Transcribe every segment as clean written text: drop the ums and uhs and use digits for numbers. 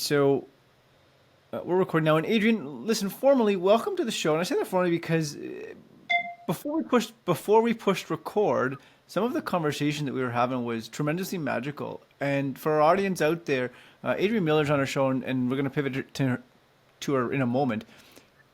So we're recording now. And Adrian, listen, formally, welcome to the show. And I say that formally because before we pushed record, some of the conversation that we were having was tremendously magical. And for our audience out there, Adrian Miller's on our show, and we're going to pivot to her in a moment.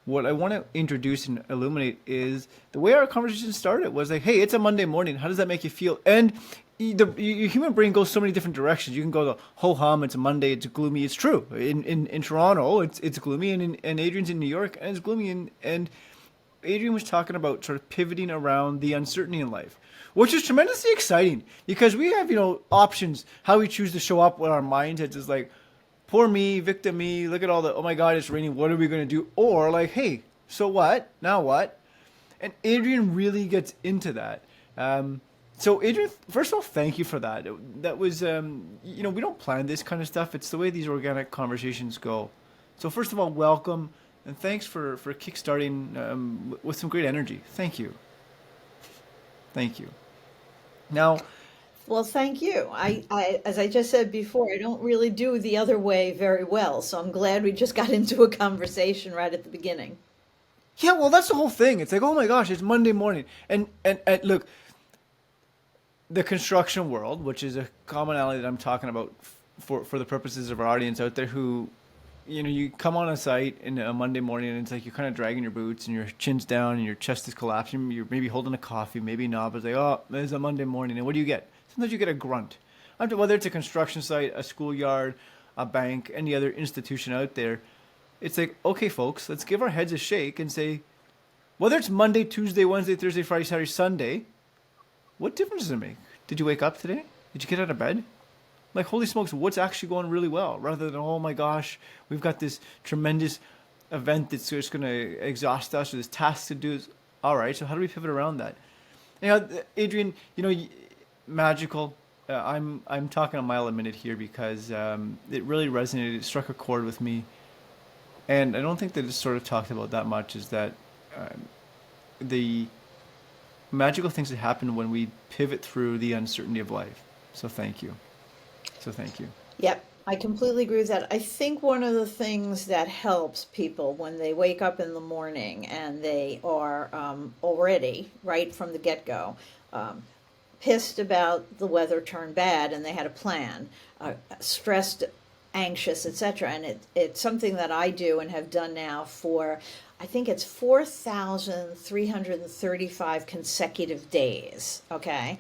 What I want to introduce and illuminate is the way our conversation started was like, hey, it's a Monday morning. How does that make you feel? And your human brain goes so many different directions. You can go the ho hum, it's a Monday, it's gloomy. It's true. In Toronto, it's gloomy, and Adrian's in New York, and it's gloomy. And Adrian was talking about sort of pivoting around the uncertainty in life, which is tremendously exciting because we have, options how we choose to show up with our mindsets is like, poor me, victim me, look at all the, oh my God, it's raining, what are we going to do? Or like, hey, so what? Now what? And Adrian really gets into that. So Adrian, first of all, thank you for that. That was, we don't plan this kind of stuff. It's the way these organic conversations go. So first of all, welcome. And thanks for kickstarting with some great energy. Thank you. Thank you. Now, Well, thank you. As I just said before, I don't really do the other way very well, so I'm glad we just got into a conversation right at the beginning. yeah, well, that's the whole thing. It's like, oh my gosh, it's Monday morning. And look, the construction world, which is a commonality that I'm talking about for the purposes of our audience out there who, you come on a site in a Monday morning and it's like you're kind of dragging your boots and your chin's down and your chest is collapsing. You're maybe holding a coffee, maybe not, but it's like, oh, it's a Monday morning. And what do you get? Sometimes you get a grunt. Whether it's a construction site, a schoolyard, a bank, any other institution out there, it's like, okay, folks, let's give our heads a shake and say, whether it's Monday, Tuesday, Wednesday, Thursday, Friday, Saturday, Sunday, what difference does it make? Did you wake up today? Did you get out of bed? Like, holy smokes, what's actually going really well? Rather than, oh my gosh, we've got this tremendous event that's just going to exhaust us or this task to do. All right, so how do we pivot around that? Adrian, magical. I'm talking a mile a minute here because it really resonated. It struck a chord with me. And I don't think that it's sort of talked about that much is that um, the magical things that happen when we pivot through the uncertainty of life. So thank you. So thank you. Yep, I completely agree with that. I think one of the things that helps people when they wake up in the morning and they are already, right from the get-go, um, pissed about the weather turned bad and they had a plan, stressed, anxious, etc. And it's something that I do and have done now for, I think it's 4,335 consecutive days. Okay.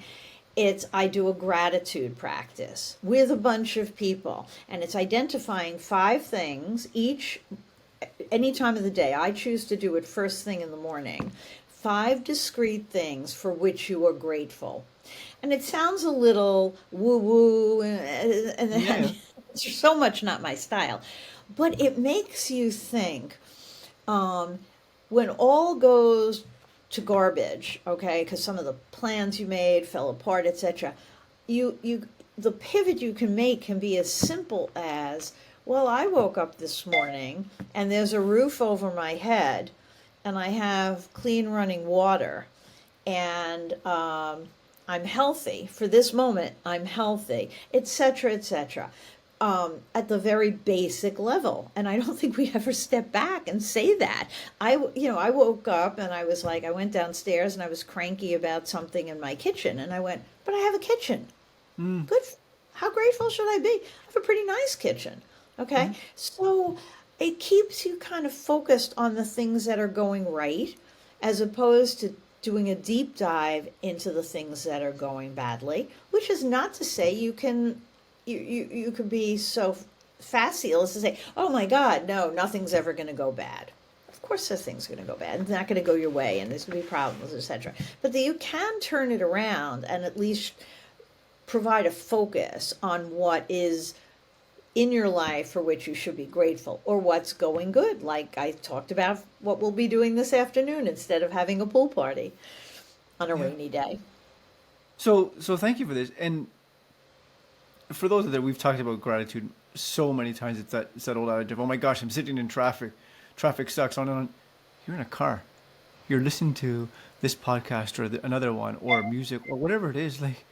I do a gratitude practice with a bunch of people, and it's identifying five things each, any time of the day. I choose to do it first thing in the morning. Five discrete things for which you are grateful. And it sounds a little woo woo, and Yeah. it's so much not my style, but it makes you think um, when all goes to garbage, okay, because some of the plans you made fell apart, etc. The pivot you can make can be as simple as, well, I woke up this morning and there's a roof over my head, and I have clean running water, and I'm healthy for this moment. I'm healthy, etc., etc. At the very basic level, and I don't think we ever step back and say that. I woke up and I was like, I went downstairs and I was cranky about something in my kitchen, and I went, but I have a kitchen. Mm, Good. How grateful should I be? I have a pretty nice kitchen. Okay, mm, so it keeps you kind of focused on the things that are going right, as opposed to doing a deep dive into the things that are going badly, which is not to say you could be so facile as to say, oh my God, no, nothing's ever going to go bad. Of course, there's things going to go bad. It's not going to go your way, and there's going to be problems, etc. But that you can turn it around and at least provide a focus on what is in your life for which you should be grateful, or what's going good. Like I talked about what we'll be doing this afternoon instead of having a pool party on a yeah. rainy day. So thank you for this. And for those that we've talked about gratitude so many times, it's that old adage of, oh my gosh, I'm sitting in traffic. Traffic sucks. On and on. You're in a car. You're listening to this podcast or another one or music or whatever it is. Like,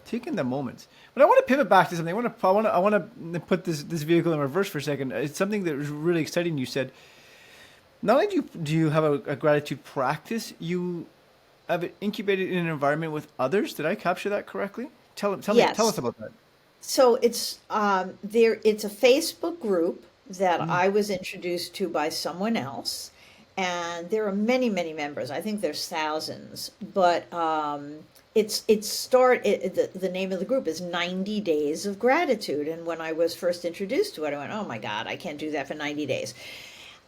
taking the moments. But I want to pivot back to something. I want to put this vehicle in reverse for a second. It's something that was really exciting. You said not only do you have a gratitude practice, you have it incubated in an environment with others. Did I capture that correctly? Tell us Yes. about that. So it's a Facebook group that Mm. I was introduced to by someone else, and there are many members. I think there's thousands, but the name of the group is 90 Days of Gratitude. And when I was first introduced to it, I went, "Oh my God, I can't do that for 90 days."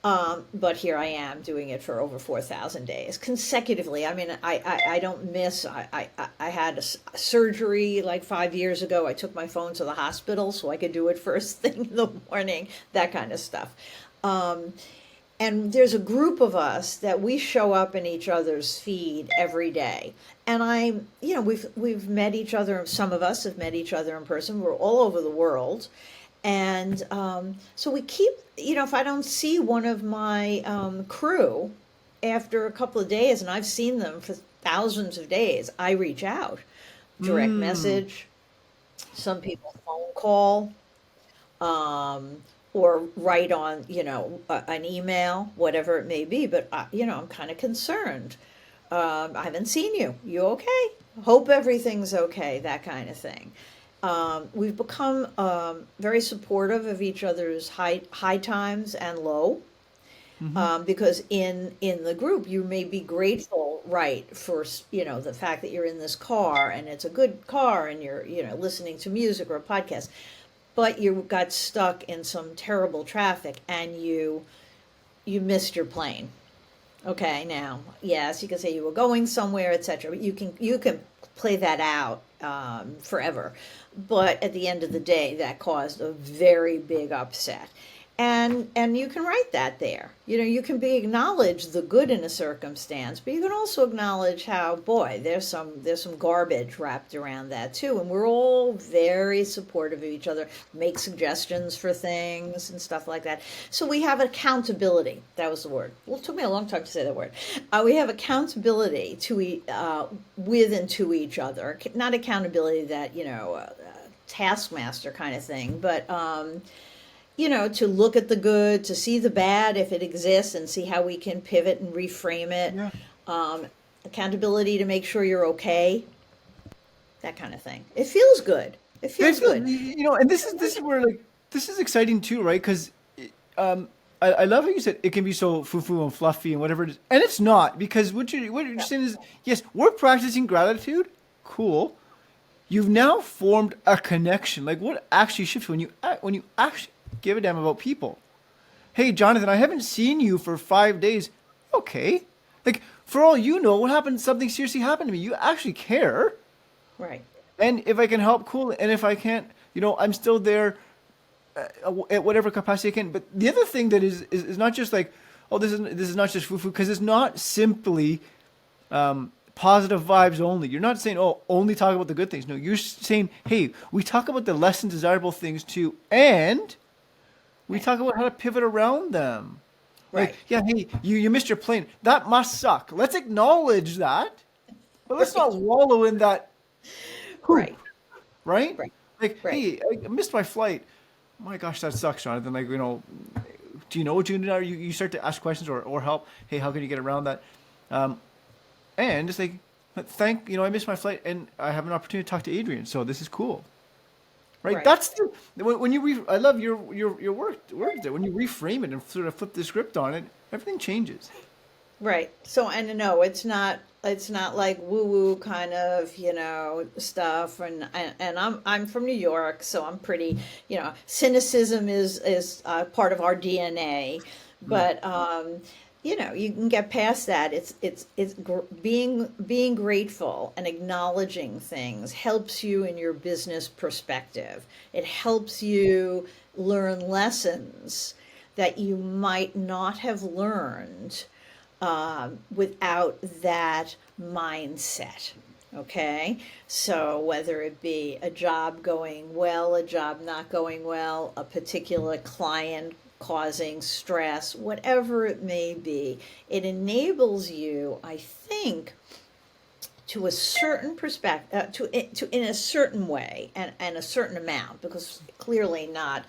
But here I am doing it for over 4,000 days consecutively. I mean, I don't miss. I had surgery like 5 years ago. I took my phone to the hospital so I could do it first thing in the morning, that kind of stuff. Um, and there's a group of us that we show up in each other's feed every day. And we've met each other. Some of us have met each other in person. We're all over the world. And so we keep, if I don't see one of my crew after a couple of days, and I've seen them for thousands of days, I reach out, direct Mm. message, some people phone call, um, or write on, an email, whatever it may be. But, I'm kind of concerned. I haven't seen you. You okay? Hope everything's okay, that kind of thing. We've become very supportive of each other's high times and low, Mm-hmm. because in the group you may be grateful, right, for the fact that you're in this car and it's a good car and you're listening to music or a podcast, but you got stuck in some terrible traffic and you missed your plane. Okay, now, yes, you can say you were going somewhere, etc. But you can play that out forever. But at the end of the day, that caused a very big upset. And you can write that there. You can acknowledge the good in a circumstance, but you can also acknowledge how, boy, there's some garbage wrapped around that too. And we're all very supportive of each other, make suggestions for things and stuff like that. So we have accountability. That was the word. Well, it took me a long time to say that word. We have accountability with and to each other. Not accountability that taskmaster kind of thing, but to look at the good, to see the bad if it exists, and see how we can pivot and reframe it. Yeah. Um, Accountability to make sure you're okay, that kind of thing. It feels good. It I feels feel good. and this is where like this is exciting too, right? Because I love how you said it can be so foo-foo and fluffy and whatever it is, and it's not because what you're Yeah. saying is yes, we're practicing gratitude, cool. You've now formed a connection. Like what actually shifts when you actually give a damn about people. Hey, Jonathan, I haven't seen you for 5 days. Okay, like for all you know, what happened? Something seriously happened to me. You actually care. Right. And if I can help, cool. And if I can't, I'm still there at whatever capacity I can. But the other thing that is not just like, oh, this is not just foo-foo, because it's not simply positive vibes only. You're not saying, oh, only talk about the good things. No, you're saying, hey, we talk about the less than desirable things too, and we Right. talk about how to pivot around them. Like, Right. yeah, hey, you missed your plane. That must suck. Let's acknowledge that, but let's not Right. wallow in that poop, Right. right? Right. Like, Right. hey, I missed my flight. My gosh, that sucks, Jonathan. Like, do you know what you need? You start to ask questions or help. Hey, how can you get around that? Um, and just like, I missed my flight and I have an opportunity to talk to Adrian. So this is cool, right? Right. That's when I love your words there. When you reframe it and sort of flip the script on it, everything changes. Right. So, and no, it's not like woo woo kind of, stuff. And I'm from New York, so I'm pretty, cynicism is part of our DNA. Mm. But you can get past that. Being grateful and acknowledging things helps you in your business perspective. It helps you learn lessons that you might not have learned without that mindset. Okay, so whether it be a job going well, a job not going well, a particular client causing stress, whatever it may be, it enables you, I think, to a certain perspective, to in a certain way and a certain amount, because clearly not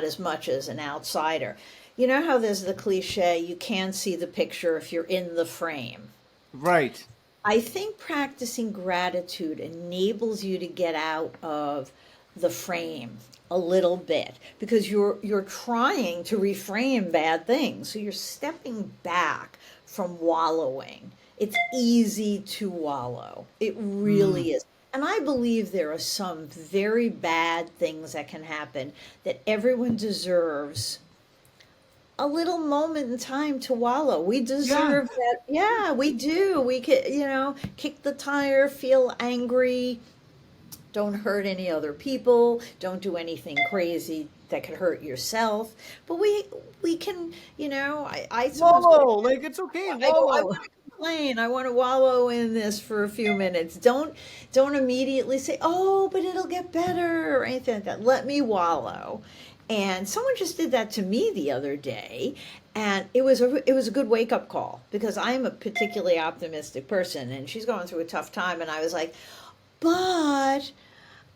as much as an outsider. You know how there's the cliche, you can't see the picture if you're in the frame. Right. I think practicing gratitude enables you to get out of the frame a little bit, because you're trying to reframe bad things. So you're stepping back from wallowing. It's easy to wallow. It Mm. really is. And I believe there are some very bad things that can happen that everyone deserves a little moment in time to wallow. We Yeah. deserve that. Yeah, we do. We could, kick the tire, feel angry, don't hurt any other people, don't do anything crazy that could hurt yourself. But we can, I sometimes go, Wallow. Like it's okay. I Wallow. want to complain. I want to wallow in this for a few minutes. Don't immediately say, "Oh, but it'll get better," or anything like that. Let me wallow. And someone just did that to me the other day, and it was a good wake up call, because I'm a particularly optimistic person, and she's going through a tough time, and I was like, but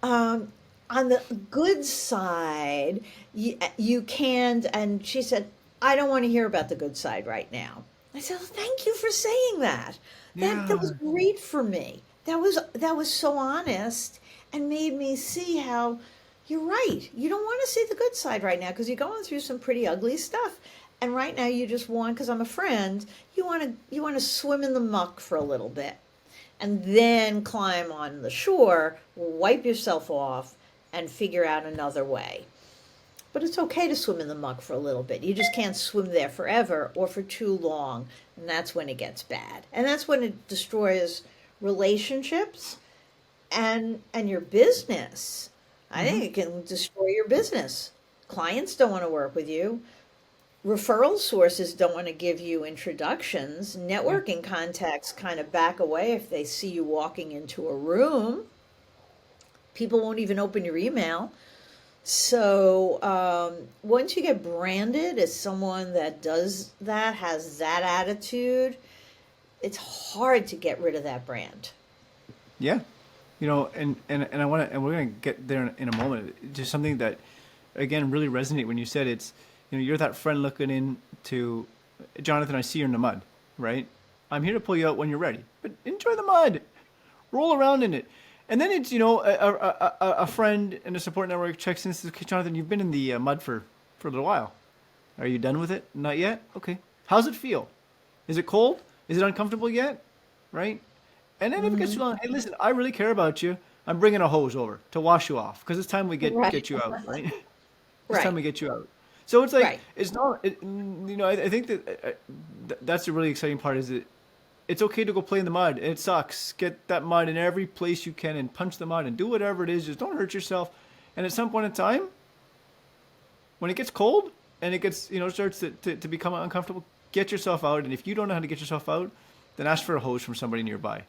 um, on the good side, you can. And she said, I don't want to hear about the good side right now. I said, well, thank you for saying that. That was Yeah. great for me. That was so honest, and made me see how you're right. You don't want to see the good side right now, because you're going through some pretty ugly stuff. And right now you just want, because I'm a friend, you want to swim in the muck for a little bit, and then climb on the shore, wipe yourself off, and figure out another way. But it's okay to swim in the muck for a little bit. You just can't swim there forever or for too long, and that's when it gets bad. And that's when it destroys relationships and your business. I Hmm. think it can destroy your business. Clients don't want to work with you. Referral sources don't want to give you introductions. Yeah. Networking contacts kind of back away if they see you walking into a room. People won't even open your email. So once you get branded as someone that does that, has that attitude, it's hard to get rid of that brand. Yeah. And I want to, and we're gonna get there in a moment. Just something that, again, really resonate when you said it's, you're that friend looking into, Jonathan. I see you're in the mud, right? I'm here to pull you out when you're ready, but enjoy the mud, roll around in it, and then it's, a friend and a support network checks in and says, okay, Jonathan, you've been in the mud for a little while. Are you done with it? Not yet. Okay. How's it feel? Is it cold? Is it uncomfortable yet? Right? And then if it gets too Hmm. long, hey, listen, I really care about you. I'm bringing a hose over to wash you off because it's time we get Right, you out, right? It's time right, we get you out. So it's like right. it's not. I think that that's the really exciting part. Is that it's okay to go play in the mud. It sucks. Get that mud in every place you can and punch the mud and do whatever it is. Just don't hurt yourself. And at some point in time, when it gets cold and it gets, starts to become uncomfortable, get yourself out. And if you don't know how to get yourself out, then ask for a hose from somebody nearby.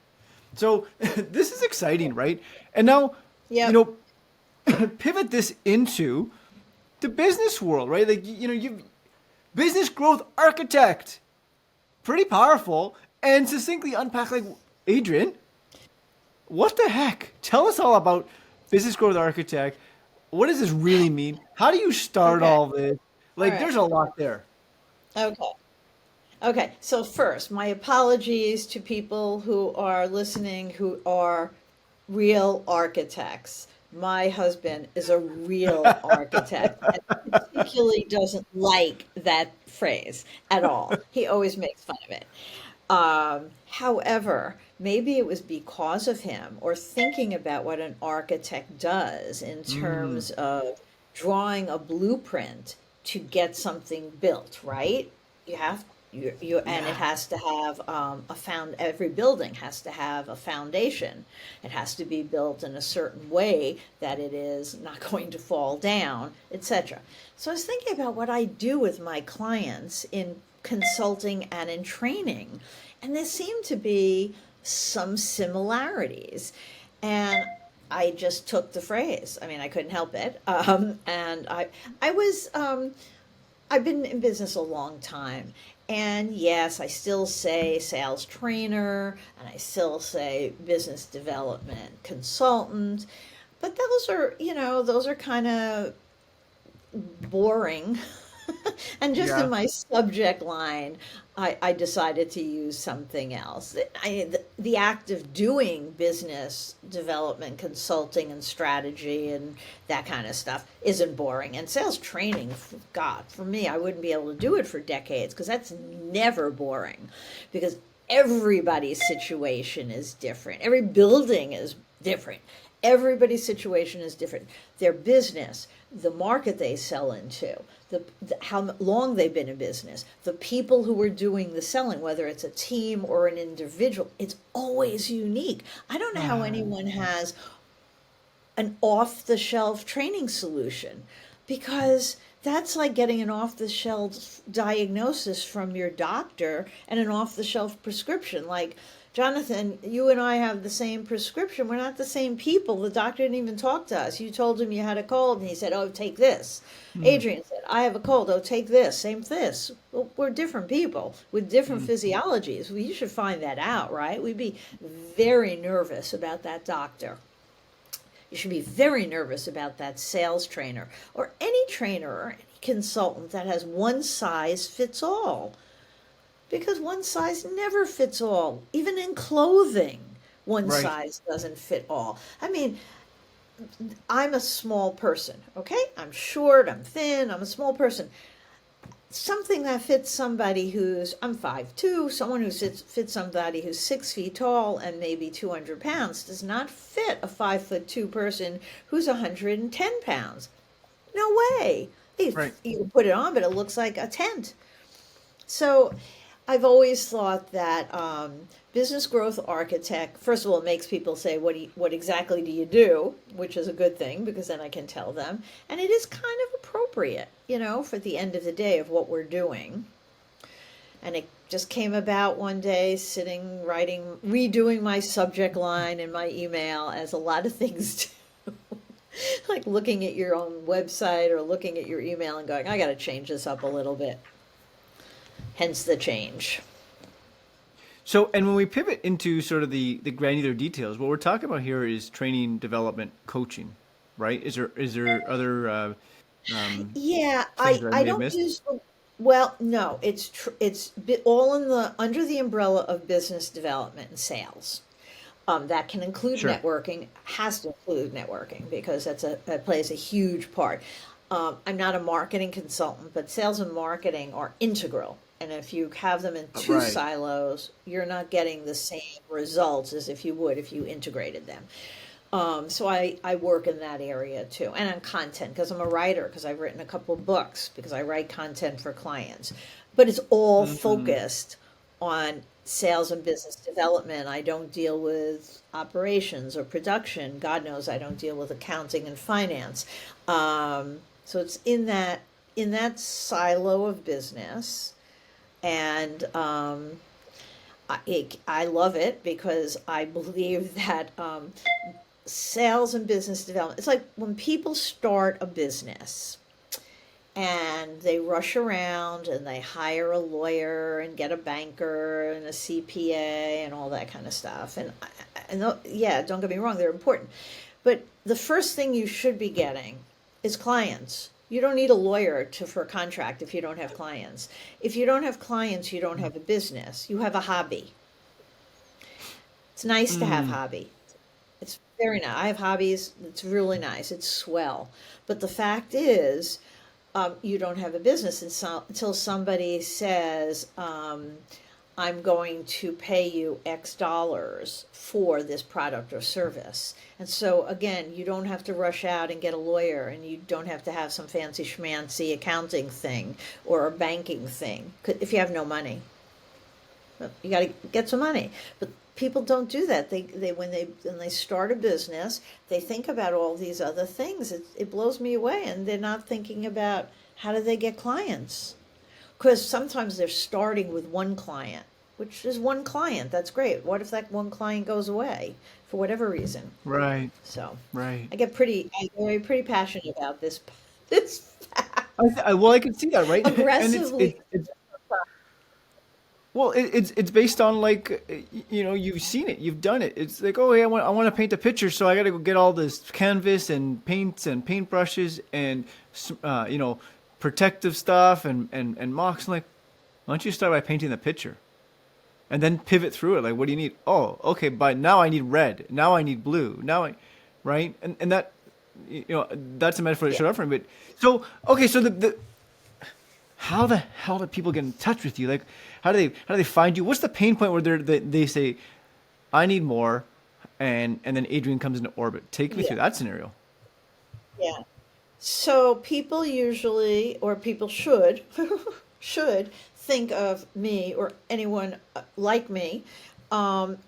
So this is exciting, right? And now, you Yep. know, pivot this into the business world, right? Like, you business growth architect, pretty powerful, and succinctly unpack, like, Adrian, what the heck? Tell us all about business growth architect. What does this really mean? How do you start Okay. all this? All Like, right. there's a lot there. Okay. Okay. So first, my apologies to people who are listening who are real architects. My husband is a real architect and particularly doesn't like that phrase at all. He always makes fun of it. However, maybe it was because of him or thinking about what an architect does in Mm, terms of drawing a blueprint to get something built, right? You have and it yeah. has to have every building has to have a foundation. It has to be built in a certain way that it is not going to fall down, etc. So I was thinking about what I do with my clients in consulting and in training, and there seem to be some similarities. And I just took the phrase. I mean, I couldn't help it. And I was I've been in business a long time. And yes, I still say sales trainer and I still say business development consultant. But those are, those are kind of boring. And just in Yeah. my subject line, I decided to use something else. The act of doing business development, consulting, and strategy and that kind of stuff isn't boring. And sales training, God, for me, I wouldn't be able to do it for decades because that's never boring because everybody's situation is different. Every building is different. Everybody's situation is different. Their business, the market they sell into, how long they've been in business, the people who are doing the selling, whether it's a team or an individual, it's always unique. I don't know how anyone has an off the shelf training solution because that's like getting an off the shelf diagnosis from your doctor and an off the shelf prescription. Like, Jonathan, you and I have the same prescription. We're not the same people. The doctor didn't even talk to us. You told him you had a cold and he said, "Oh, take this." Hmm. Adrian said, "I have a cold. Oh, take this." Same this. Well, we're different people with different Hmm. physiologies. Well, you should find that out, right? We'd be very nervous about that doctor. You should be very nervous about that sales trainer or any trainer or any consultant that has one size fits all. Because one size never fits all. Even in clothing, one Right. size doesn't fit all. I mean, I'm a small person, okay? I'm short, I'm thin, I'm a small person. Something that fits somebody who's, I'm 5'2", someone who fits somebody who's 6 feet tall and maybe 200 pounds does not fit a 5'2" person who's 110 pounds. No way. Right. You can put it on, but it looks like a tent. So I've always thought that business growth architect, first of all, it makes people say, what exactly do you do? Which is a good thing because then I can tell them. And it is kind of appropriate, for the end of the day of what we're doing. And it just came about one day sitting, writing, redoing my subject line in my email, as a lot of things do. Like looking at your own website or looking at your email and going, I got to change this up a little bit. Hence the change. So, and when we pivot into sort of the granular details, what we're talking about here is training, development, coaching, right? Is there other Yeah, things that I I may have don't missed? use well, no, all in the under the umbrella of business development and sales. That can include Sure. networking, has to include networking because that plays a huge part. I'm not a marketing consultant, but sales and marketing are integral. And if you have them in two Right. silos, you're not getting the same results as if you would if you integrated them. So I work in that area too. And on content, because I'm a writer, because I've written a couple of books, because I write content for clients. But it's all Mm, focused on sales and business development. I don't deal with operations or production. God knows I don't deal with accounting and finance. So it's in that silo of business, and I love it because I believe that sales and business development. It's like when people start a business and they rush around and they hire a lawyer and get a banker and a CPA and all that kind of stuff. And yeah, don't get me wrong, they're important. But the first thing you should be getting is clients. You don't need a lawyer for a contract if you don't have clients. If you don't have clients, you don't have a business. You have a hobby. It's nice to have mm, hobby. It's very nice. I have hobbies. It's really nice. It's swell. But the fact is, you don't have a business until somebody says, I'm going to pay you X dollars for this product or service. And so, again, you don't have to rush out and get a lawyer, and you don't have to have some fancy schmancy accounting thing or a banking thing if you have no money. You got to get some money. But people don't do that. When they start a business, they think about all these other things. It blows me away, and they're not thinking about how do they get clients. Because sometimes they're starting with one client, which is one client. That's great. What if that one client goes away for whatever reason? right. So Right. I get pretty passionate about this. This. Well, I can see that, right? And Aggressively. it's well, it's based on like you've seen it, you've done it. It's like, oh, yeah, I want to paint a picture, so I got to go get all this canvas and paints and paintbrushes and protective stuff and mocks. I'm like, why don't you start by painting the picture and then pivot through it? Like, what do you need? Oh, okay, but now I need red. Now I need blue. Right? And that that's a metaphor that Yeah. showed up for me. But so okay, so the how the hell do people get in touch with you? Like, how do they find you? What's the pain point where they say, I need more, and then Adrian comes into orbit? Take me Yeah. through that scenario. Yeah. So people usually, or people should, should think of me or anyone like me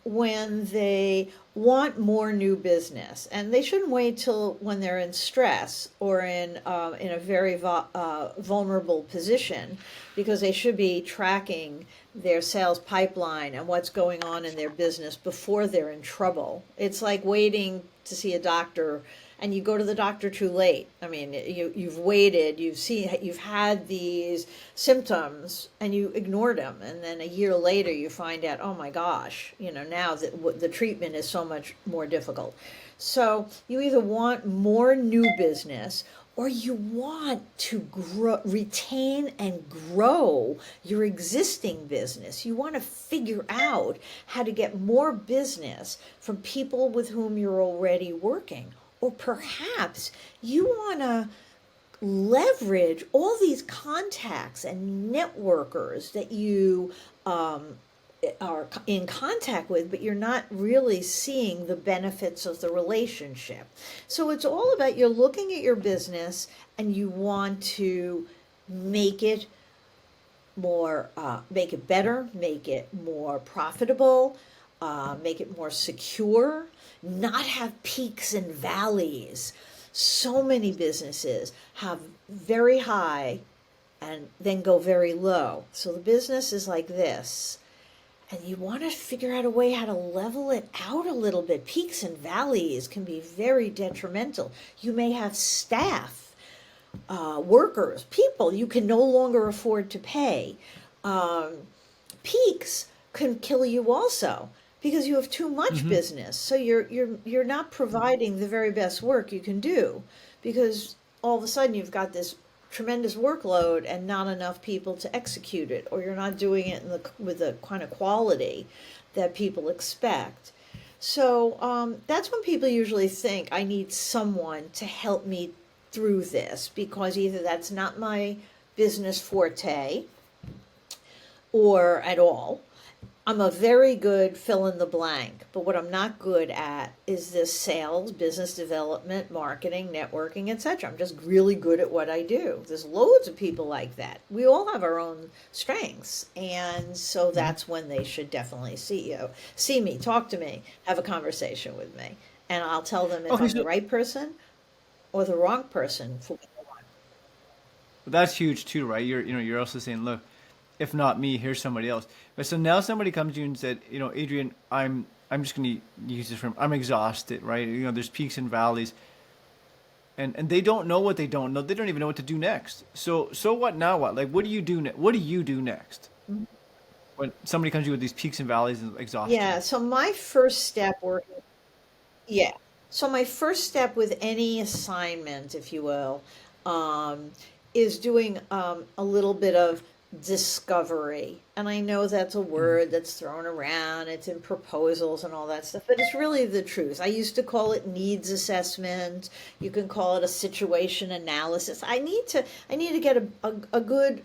when they want more new business, and they shouldn't wait till when they're in stress or in a very vulnerable position, because they should be tracking their sales pipeline and what's going on in their business before they're in trouble. It's like waiting to see a doctor and you go to the doctor too late. I mean, you've waited, you've had these symptoms and you ignored them, and then a year later you find out, oh my gosh, now that the treatment is so much more difficult. So you either want more new business, or you want to retain and grow your existing business. You want to figure out how to get more business from people with whom you're already working. Or perhaps you want to leverage all these contacts and networkers that you are in contact with, but you're not really seeing the benefits of the relationship. So it's all about, you're looking at your business and you want to make it make it better, make it more profitable, make it more secure, not have peaks and valleys. So many businesses have very high and then go very low. So the business is like this. And you want to figure out a way how to level it out a little bit. Peaks and valleys can be very detrimental. You may have staff, workers, people you can no longer afford to pay. Peaks can kill you also, because you have too much Hmm. business. So you're not providing the very best work you can do, because all of a sudden you've got this tremendous workload and not enough people to execute it, or you're not doing it with the kind of quality that people expect. So that's when people usually think, I need someone to help me through this, because either that's not my business forte or at all. I'm a very good fill in the blank, but what I'm not good at is this sales, business development, marketing, networking, etc. I'm just really good at what I do. There's loads of people like that. We all have our own strengths, and so that's when they should definitely see me, talk to me, have a conversation with me, and I'll tell them if Okay, I'm the so right person or the wrong person for what they want. that's huge too, right? You're also saying, look, if not me, here's somebody else. But so now somebody comes to you and said, Adrian, I'm just going to use this term. I'm exhausted, right? There's peaks and valleys, and they don't know what they don't know. They don't even know what to do next. So what now? What, like, what do you do? What do you do next when somebody comes to you with these peaks and valleys and exhaustion? Yeah, so my first step working Yeah. So my first step with any assignment, if you will, um, is doing a little bit of discovery. And I know that's a Hmm. word that's thrown around, it's in proposals and all that stuff, but it's really the truth. I used to call it needs assessment. You can call it a situation analysis. I need to get a good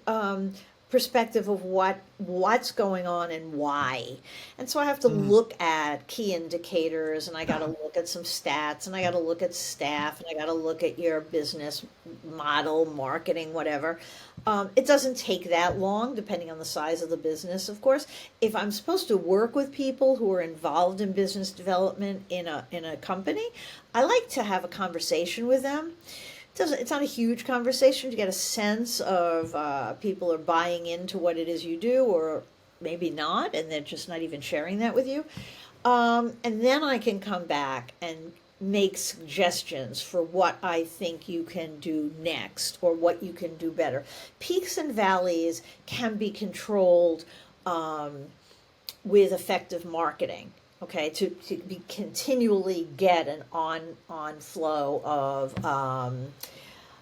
perspective of what's going on and why. And so I have to Hmm. look at key indicators, and I got to look at some stats, and I got to look at staff, and I got to look at your business model, marketing, whatever. It doesn't take that long, depending on the size of the business, of course. If I'm supposed to work with people who are involved in business development in a company, I like to have a conversation with them. It's not a huge conversation to get a sense of people are buying into what it is you do, or maybe not, and they're just not even sharing that with you. And then I can come back and make suggestions for what I think you can do next or what you can do better. Peaks and valleys can be controlled with effective marketing. Okay, to be continually get an on flow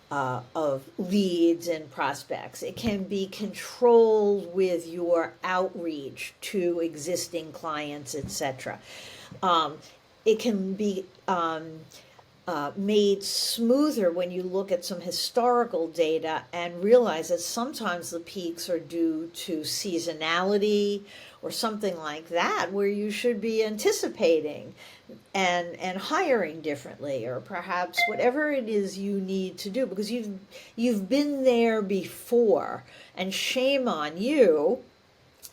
of leads and prospects. It can be controlled with your outreach to existing clients, etc. It can be made smoother when you look at some historical data and realize that sometimes the peaks are due to seasonality or something like that, where you should be anticipating and hiring differently, or perhaps whatever it is you need to do, because you've been there before, and shame on you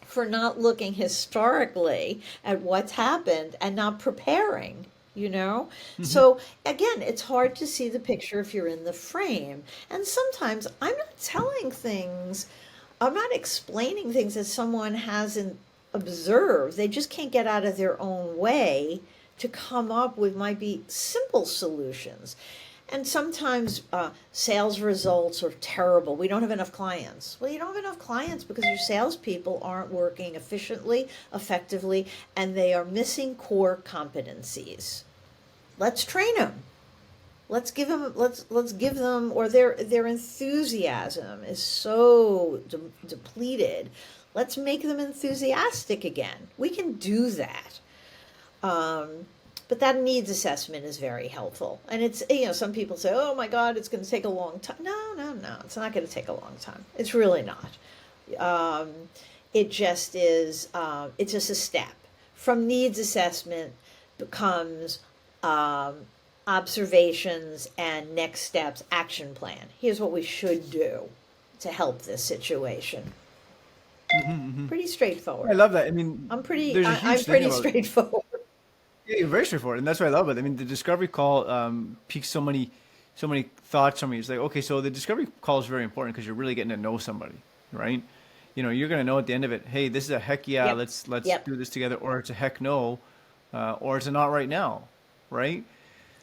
for not looking historically at what's happened and not preparing, you know? So again, it's hard to see the picture if you're in the frame. And sometimes I'm not explaining things that someone hasn't observed. They just can't get out of their own way to come up with might be simple solutions. And sometimes sales results are terrible. We don't have enough clients. Well, you don't have enough clients because your salespeople aren't working efficiently, effectively, and they are missing core competencies. Let's train them. Let's give them, or their enthusiasm is so depleted. Let's make them enthusiastic again. We can do that. But that needs assessment is very helpful. And it's, some people say, oh my God, it's going to take a long time. No, it's not going to take a long time. It's really not. It just is, it's just a step. From needs assessment becomes observations and next steps, action plan. Here's what we should do to help this situation. Pretty straightforward. I love that. I mean, I'm there's a huge thing pretty about straightforward. Yeah, you're very straightforward, and that's what I love it. I mean, the discovery call piques so many thoughts from me. It's like, okay, so the discovery call is very important because you're really getting to know somebody, right? You're going to know at the end of it, hey, this is a heck yeah, Yep. let's Yep. do this together, or it's a heck no, or it's a not right now, right?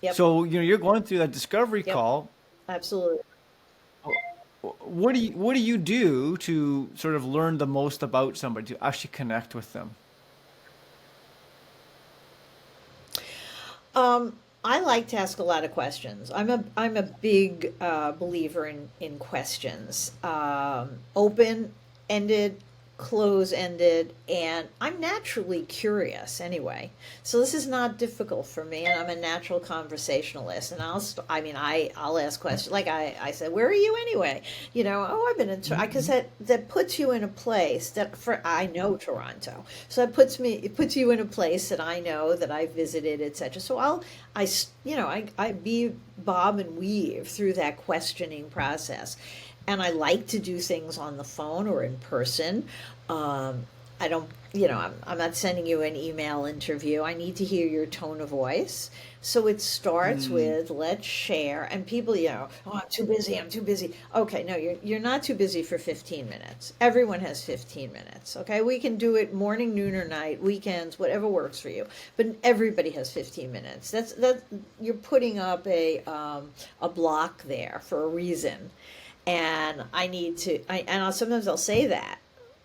Yep. So you're going through that discovery Yep. call. Absolutely. What do you do to sort of learn the most about somebody, to actually connect with them? I like to ask a lot of questions. I'm a big believer in questions, open ended, close ended, and I'm naturally curious anyway. So this is not difficult for me, and I'm a natural conversationalist. And I'll ask questions like I said, where are you anyway? Oh, I've been in because that puts you in a place that I know Toronto, so it puts you in a place that I know that I visited, etc. So I be bob and weave through that questioning process. And I like to do things on the phone or in person. I don't, I'm not sending you an email interview. I need to hear your tone of voice. So it starts with, let's share. And people, oh, I'm too busy. Okay, no, you're not too busy for 15 minutes. Everyone has 15 minutes, okay? We can do it morning, noon, or night, weekends, whatever works for you. But everybody has 15 minutes. That's you're putting up a block there for a reason. And I need to, sometimes I'll say that,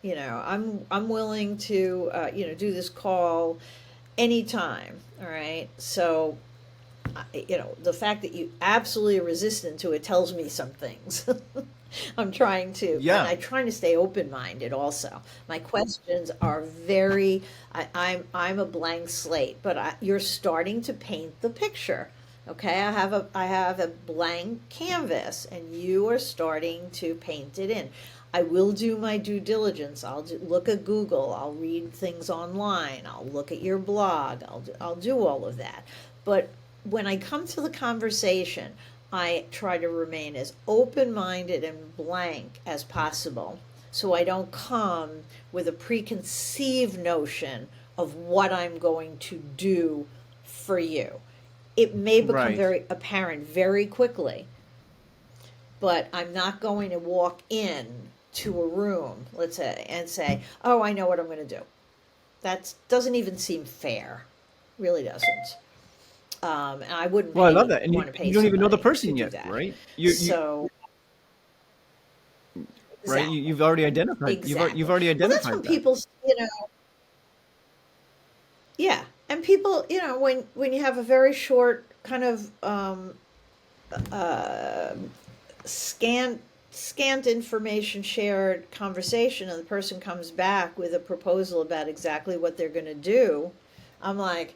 I'm willing to, do this call anytime. All right. So, the fact that you absolutely are resistant to it tells me some things. I'm trying to, and Yeah. I'm trying to stay open-minded also. My questions are very, I'm a blank slate, but you're starting to paint the picture. Okay, I have a blank canvas, and you are starting to paint it in. I will do my due diligence. Look at Google. I'll read things online. I'll look at your blog. I'll do all of that. But when I come to the conversation, I try to remain as open-minded and blank as possible, so I don't come with a preconceived notion of what I'm going to do for you. It may become Right. very apparent very quickly, but I'm not going to walk in to a room, let's say, and say, oh, I know what I'm going to do. That doesn't even seem fair. Really doesn't. And I wouldn't Well, I love that, and want to pay you don't even know the somebody to person do yet, that. right? You So right? exactly, You've already identified. You've exactly. already Well, that's when identified that. people, yeah, and people, when you have a very short kind of uh, scant scant information shared conversation, and the person comes back with a proposal about exactly what they're going to do, I'm like,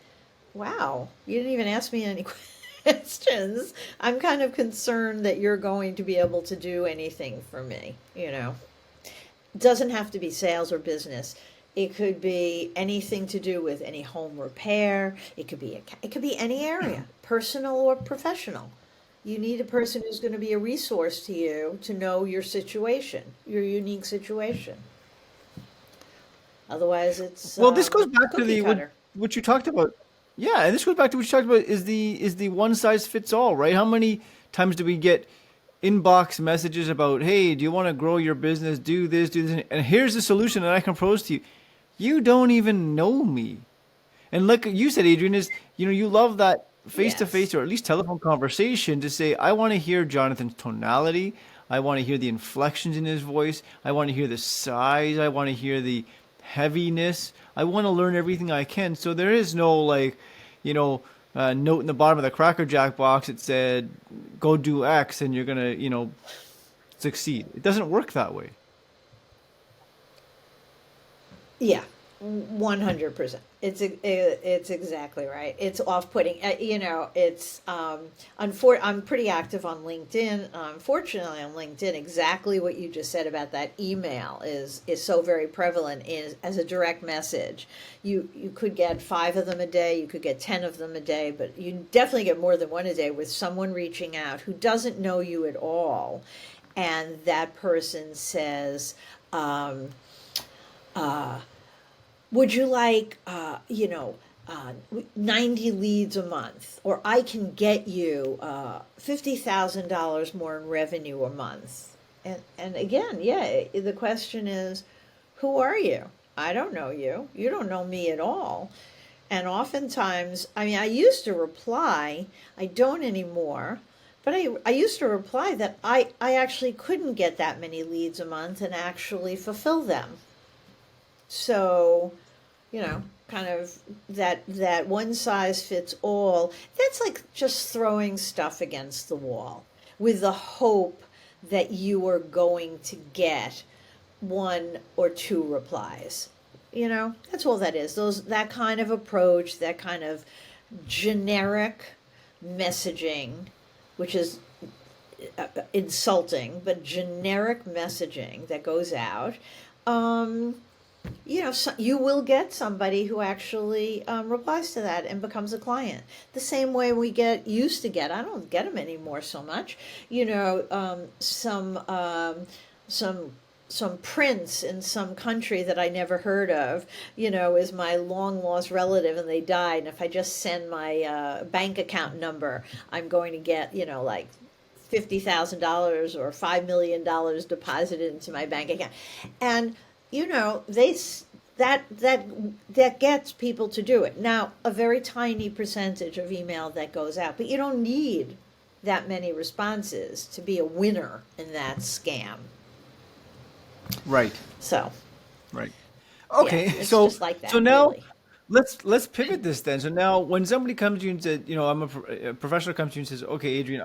wow, you didn't even ask me any questions. I'm kind of concerned that you're going to be able to do anything for me. It doesn't have to be sales or business. It could be anything to do with any home repair. It could be any area, personal or professional. You need a person who's going to be a resource to you to know your situation, your unique situation. Otherwise, it's Well, this goes back to cookie the cutter. what you talked about. Yeah, and this goes back to what you talked about is the one size fits all, right? How many times do we get inbox messages about, hey, do you want to grow your business? Do this, and here's the solution that I can propose to you. You don't even know me. And like you said, Adrian, is you love that face to Yes. face or at least telephone conversation to say, I want to hear Jonathan's tonality. I want to hear the inflections in his voice. I want to hear the size. I want to hear the heaviness. I want to learn everything I can. So there is no you know, note in the bottom of the Cracker Jack box that said, go do X and you're going to, succeed. It doesn't work that way. Yeah, 100%. It's exactly right. It's off-putting. It's I'm pretty active on LinkedIn. Unfortunately, on LinkedIn, exactly what you just said about that email is so very prevalent as a direct message. You could get 5 of them a day, you could get 10 of them a day, but you definitely get more than one a day with someone reaching out who doesn't know you at all, and that person says, um, uh, would you like, 90 leads a month, or I can get you $50,000 more in revenue a month? And again, yeah, the question is, who are you? I don't know you. You don't know me at all. And oftentimes, I mean, I used to reply, I don't anymore, but I used to reply that I actually couldn't get that many leads a month and actually fulfill them. So, kind of that one size fits all. That's like just throwing stuff against the wall with the hope that you are going to get one or two replies. That's all that is. That kind of approach, that kind of generic messaging, which is insulting, but generic messaging that goes out. Um, so you will get somebody who actually replies to that and becomes a client. The same way we used to get. I don't get them anymore so much. Some some prince in some country that I never heard of, is my long lost relative and they died. And if I just send my bank account number, I'm going to get, like $50,000 or $5 million deposited into my bank account. And they that gets people to do it. Now, a very tiny percentage of email that goes out, but you don't need that many responses to be a winner in that scam. Right. So, Right. yeah, Okay. it's So just like so that, now really. let's pivot this then. So now when somebody comes to you and says, I'm a professional comes to you and says, okay, Adrian,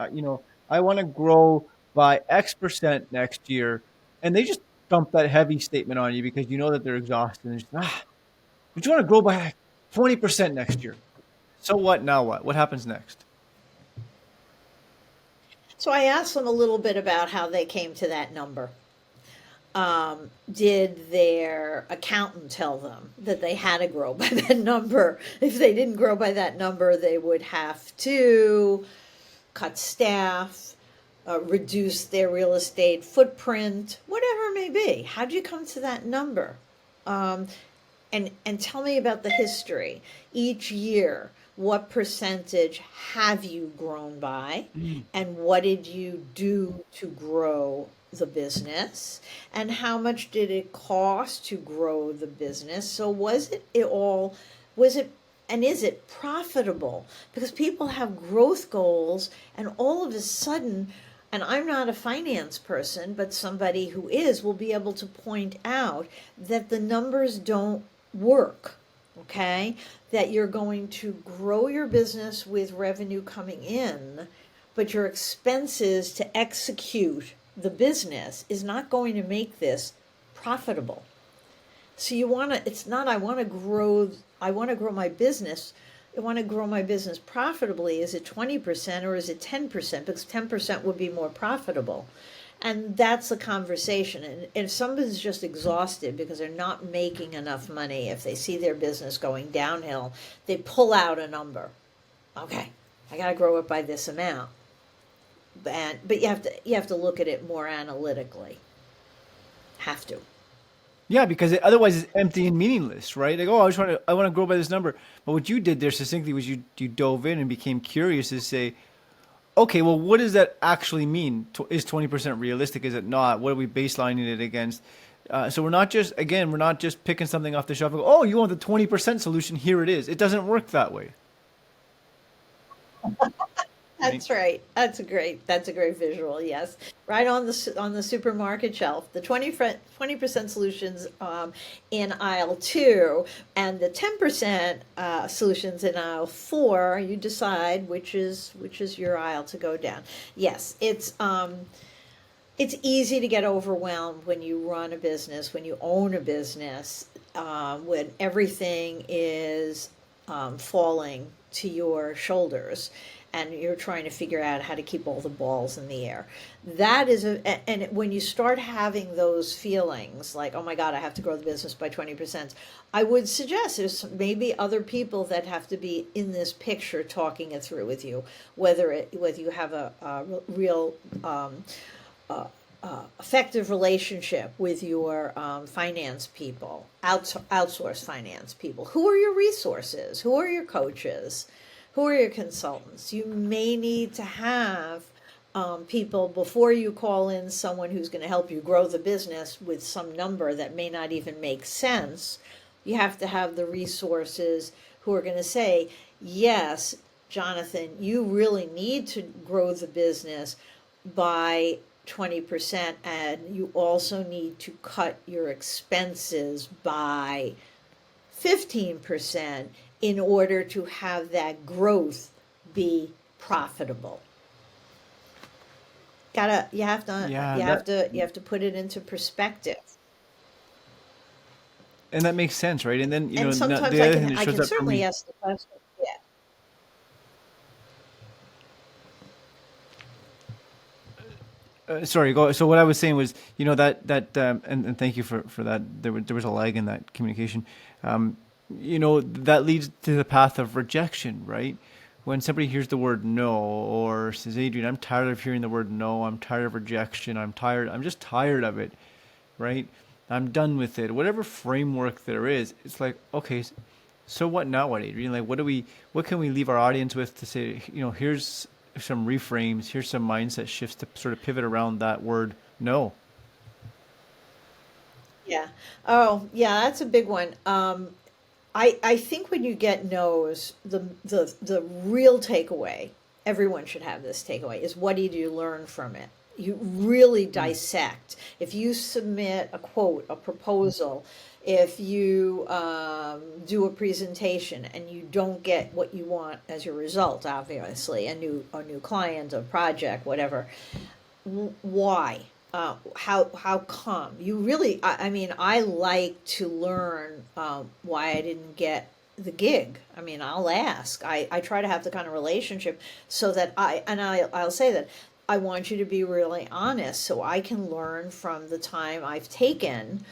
I want to grow by X% next year, and they just dump that heavy statement on you because you know that they're exhausted and just, but you want to grow by 20% next year. So what? Now what? What happens next? So I asked them a little bit about how they came to that number. Did their accountant tell them that they had to grow by that number? If they didn't grow by that number, they would have to cut staff, reduce their real estate footprint, whatever it may be. How'd you come to that number? Um, and tell me about the history. Each year, what percentage have you grown by, Mm. and what did you do to grow the business, and how much did it cost to grow the business? So was it all was it and is it profitable? Because people have growth goals, and all of a sudden, and I'm not a finance person, but somebody who is will be able to point out that the numbers don't work. Okay, that you're going to grow your business with revenue coming in, but your expenses to execute the business is not going to make this profitable. So you want to, it's not, I want to grow my business. I want to grow my business profitably. Is it 20% or is it 10%? Because 10% would be more profitable. And that's the conversation. And if somebody's just exhausted because they're not making enough money, if they see their business going downhill, they pull out a number. Okay, I got to grow it by this amount. But you have to look at it more analytically. Have to. Yeah, because otherwise it's empty and meaningless, right? Like, oh, I want to grow by this number. But what you did there succinctly was you dove in and became curious to say, okay, well, what does that actually mean? Is 20% realistic? Is it not? What are we baselining it against? So we're not just picking something off the shelf and go, oh, you want the 20% solution? Here it is. It doesn't work that way, right? That's right. That's a great visual. Yes, right on the supermarket shelf, the 20% solutions in aisle two, and the 10% solutions in aisle four. You decide which is your aisle to go down. Yes, it's easy to get overwhelmed when you run a business, when you own a business, when everything is falling to your shoulders and you're trying to figure out how to keep all the balls in the air. That is and when you start having those feelings like, oh my God, I have to grow the business by 20%, I would suggest there's maybe other people that have to be in this picture talking it through with you, whether you have a real effective relationship with your finance people, outsource finance people. Who are your resources? Who are your coaches? Who are your consultants? You may need to have people before you call in someone who's going to help you grow the business with some number that may not even make sense. You have to have the resources who are going to say, yes, Jonathan, you really need to grow the business by 20%, and you also need to cut your expenses by 15% in order to have that growth be profitable. Yeah, You have to put it into perspective. and that makes sense, right? And then And sometimes the other thing that I shows can up for certainly me. ask the question. Yeah. Sorry, go. So what I was saying was, and thank you for that. There was a lag in that communication. That leads to the path of rejection, right? When somebody hears the word no or says, Adrian, I'm tired of hearing the word no. I'm tired of rejection. I'm tired. I'm just tired of it, right? I'm done with it. Whatever framework there is, it's like, okay, so what now? What, Adrian? Like, what can we leave our audience with to say, here's some reframes, here's some mindset shifts to sort of pivot around that word no. Yeah. Oh, yeah, that's a big one. I think when you get no's, the real takeaway, everyone should have this takeaway, is what did you learn from it? You really dissect. If you submit a quote, a proposal, if you do a presentation and you don't get what you want as your result, obviously, a new client, a project, whatever, why? How come? You really, I mean, I like to learn why I didn't get the gig. I mean, I'll ask. I try to have the kind of relationship so that I'll say that I want you to be really honest so I can learn from the time I've taken,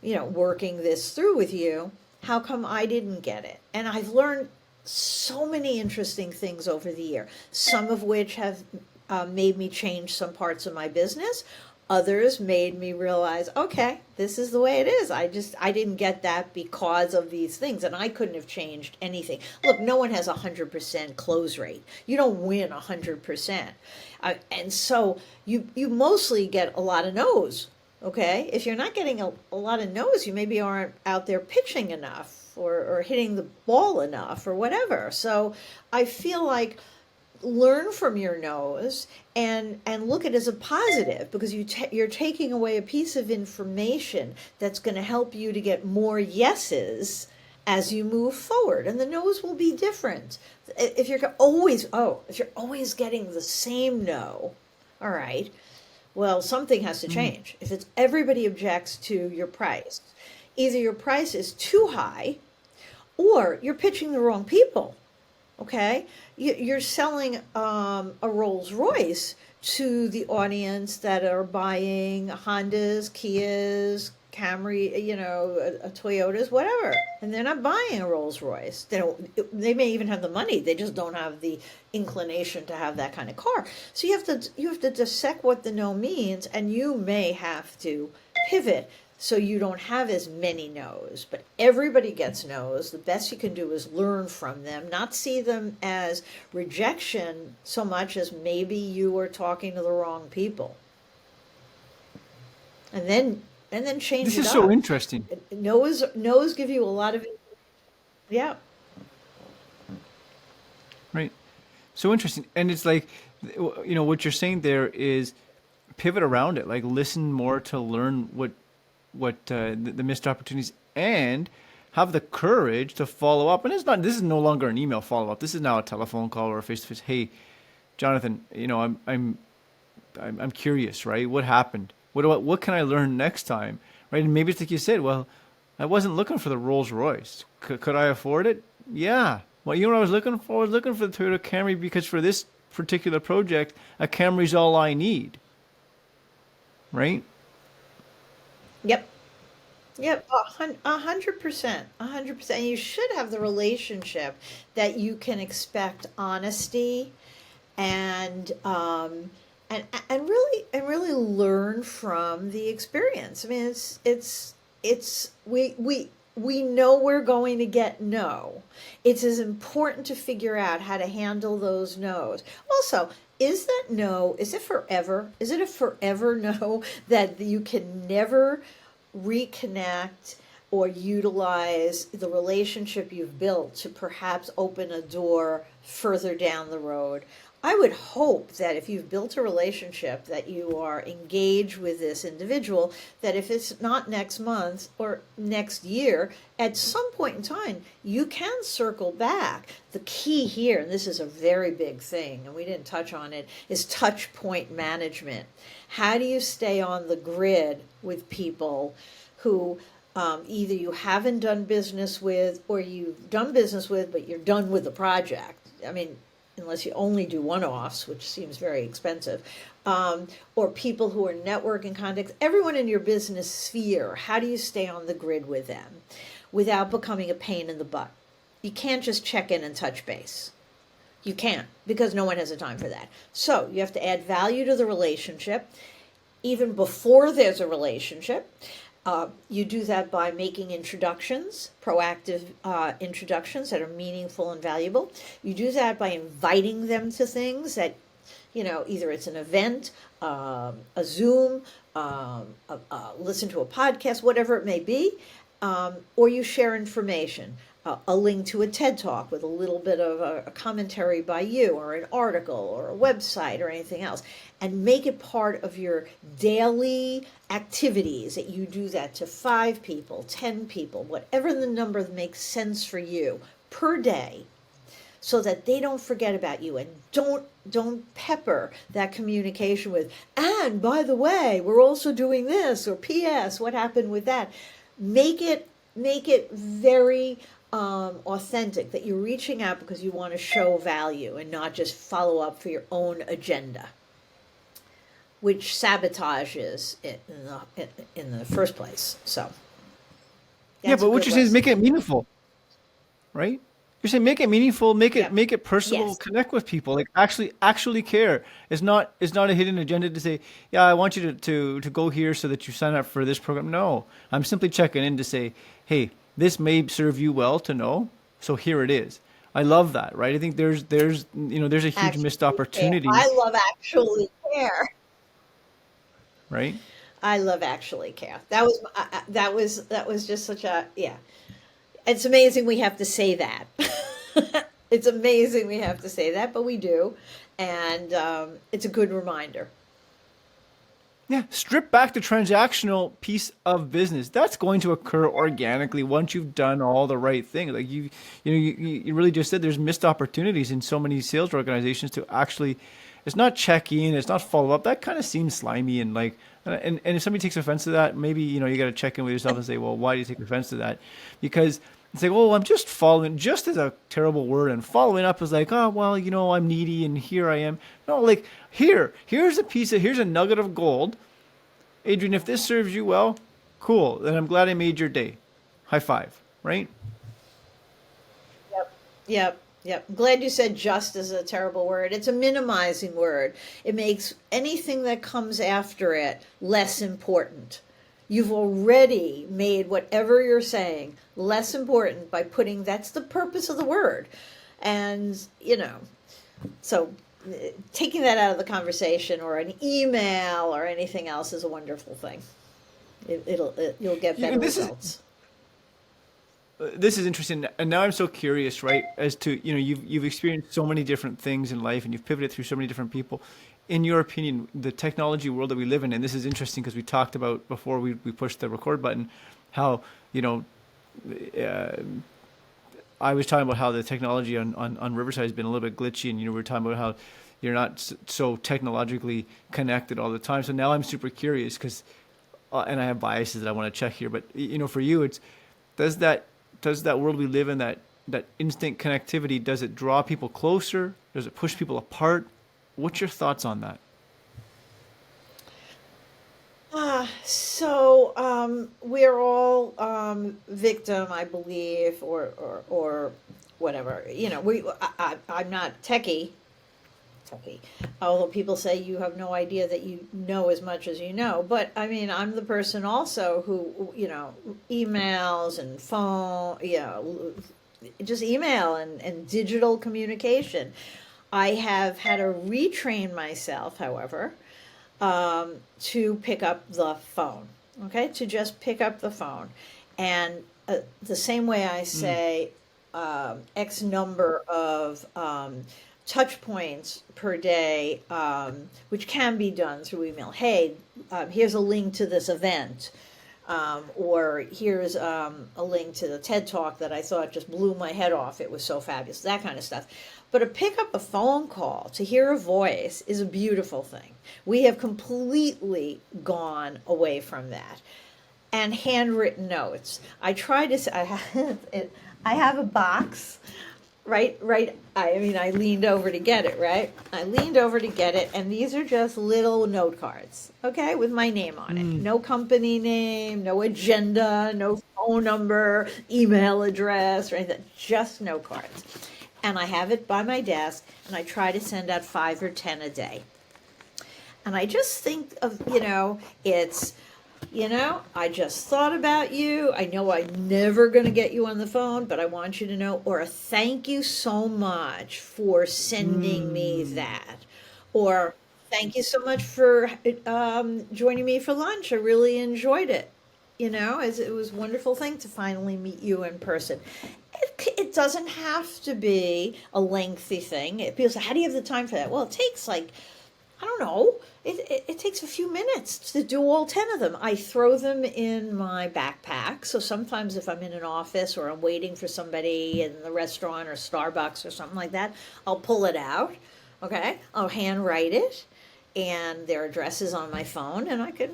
working this through with you. How come I didn't get it? And I've learned so many interesting things over the year, some of which have made me change some parts of my business. Others made me realize, okay, this is the way it is. I didn't get that because of these things, and I couldn't have changed anything. Look, no one has 100% close rate. You don't win 100%. And so you mostly get a lot of no's, okay? If you're not getting a lot of no's, you maybe aren't out there pitching enough. or hitting the ball enough or whatever. So I feel like learn from your no's and look at it as a positive, because you're taking away a piece of information that's going to help you to get more yeses as you move forward, and the no's will be different. If you're always getting the same no, all right, well, something has to change. If it's everybody objects to your price, either your price is too high or you're pitching the wrong people. Okay, you're selling a Rolls Royce to the audience that are buying Hondas, Kias, Camry, Toyotas, whatever, and they're not buying a Rolls Royce. They may even have the money. They just don't have the inclination to have that kind of car. So you have to dissect what the no means, and you may have to pivot so you don't have as many no's. But everybody gets no's. The best you can do is learn from them, not see them as rejection so much as maybe you are talking to the wrong people. And then change This it is up. so interesting. No's give you a lot of, yeah. Right. So interesting. And it's like, what you're saying there is pivot around it, like listen more to learn what the missed opportunities, and have the courage to follow up. And this is no longer an email follow up. This is now a telephone call or a face to face. Hey, Jonathan, I'm curious, right? What happened? What can I learn next time? Right? And maybe it's like you said, well, I wasn't looking for the Rolls Royce. Could I afford it? Yeah. Well, you know what I was looking for? I was looking for the Toyota Camry, because for this particular project, a Camry's all I need. Right? Yep. Yep, 100%, 100%. You should have the relationship that you can expect honesty and really learn from the experience. I mean, we know we're going to get no. It's as important to figure out how to handle those no's. Also, is it forever? Is it a forever no that you can never reconnect or utilize the relationship you've built to perhaps open a door further down the road? I would hope that if you've built a relationship, that you are engaged with this individual, that if it's not next month or next year, at some point in time, you can circle back. The key here, and this is a very big thing, and we didn't touch on it, is touch point management. How do you stay on the grid with people who either you haven't done business with, or you've done business with, but you're done with the project? I mean, unless you only do one-offs, which seems very expensive, or people who are networking contacts, everyone in your business sphere, how do you stay on the grid with them without becoming a pain in the butt? You can't just check in and touch base. You can't, because no one has the time for that. So you have to add value to the relationship, even before there's a relationship. You do that by making introductions, proactive introductions that are meaningful and valuable. You do that by inviting them to things that, either it's an event, a Zoom, listen to a podcast, whatever it may be, or you share information. A link to a TED Talk with a little bit of a commentary by you, or an article, or a website, or anything else, and make it part of your daily activities, that you do that to 5 people, 10 people, whatever the number makes sense for you per day, so that they don't forget about you, and don't pepper that communication with, and by the way, we're also doing this, or P.S., what happened with that? Make it very authentic, that you're reaching out because you want to show value and not just follow up for your own agenda, which sabotages it in the first place. So Yeah, but what you're saying is make it lesson. meaningful, right? You're saying make it meaningful, make Yep. it personal, Yes. connect with people, like actually care. It's not a hidden agenda to say, yeah, I want you to go here so that you sign up for this program. No, I'm simply checking in to say, hey, this may serve you well to know, so here it is. I love that, right? I think there's a huge missed Actually care. opportunity, I love actually care. right? I love actually care. That was just such a, yeah. It's amazing we have to say that. It's amazing we have to say that, but we do. And it's a good reminder. Yeah, strip back the transactional piece of business. That's going to occur organically once you've done all the right things. Like you really just said, there's missed opportunities in so many sales organizations to actually. It's not check in, it's not follow up. That kind of seems slimy and like, and if somebody takes offense to that, maybe you got to check in with yourself and say, well, why do you take offense to that? Because it's like, oh, I'm just following. Just as a terrible word, and following up is like, oh, well, I'm needy, and here I am. No, like here's a nugget of gold. Adrian, if this serves you well, cool. Then I'm glad I made your day. High five, right? Yep. Yep. Yep. I'm glad you said just is a terrible word. It's a minimizing word. It makes anything that comes after it less important. You've already made whatever you're saying less important by putting that's the purpose of the word. And, so taking that out of the conversation or an email or anything else is a wonderful thing. You'll get better results. This is interesting, and now I'm so curious, right? As to you've experienced so many different things in life, and you've pivoted through so many different people. In your opinion, the technology world that we live in, and this is interesting because we talked about before we pushed the record button, how uh, I was talking about how the technology on Riverside has been a little bit glitchy, and we were talking about how you're not so technologically connected all the time. So now I'm super curious because, and I have biases that I want to check here, but for you, it's does that world we live in, that instant connectivity, does it draw people closer? Does it push people apart? What's your thoughts on that? So we're all victim, I believe, or whatever. I'm not techie. Although people say you have no idea that you know as much as you know. But I mean, I'm the person also who, emails and phone, just email and digital communication. I have had to retrain myself, however, to pick up the phone, okay? To just pick up the phone. And the same way I say X number of touch points per day, which can be done through email. Hey, here's a link to this event. Or here's a link to the TED Talk that I thought just blew my head off. It was so fabulous, that kind of stuff. But to pick up a phone call, to hear a voice is a beautiful thing. We have completely gone away from that. And handwritten notes. I try to, I have a box. Right. I leaned over to get it, right? I leaned over to get it, and these are just little note cards, okay, with my name on it. No company name, no agenda, no phone number, email address, or anything, just note cards. And I have it by my desk, and I try to send out 5 or 10 a day. And I just think of, it's, I just thought about you. I know I'm never going to get you on the phone, but I want you to know, or a thank you so much for sending me that. Or thank you so much for joining me for lunch. I really enjoyed it. It was a wonderful thing to finally meet you in person. It doesn't have to be a lengthy thing. People say, how do you have the time for that? Well, it takes I don't know. It takes a few minutes to do all 10 of them. I throw them in my backpack. So sometimes if I'm in an office or I'm waiting for somebody in the restaurant or Starbucks or something like that, I'll pull it out. Okay. I'll handwrite it. And their address is on my phone. And I can,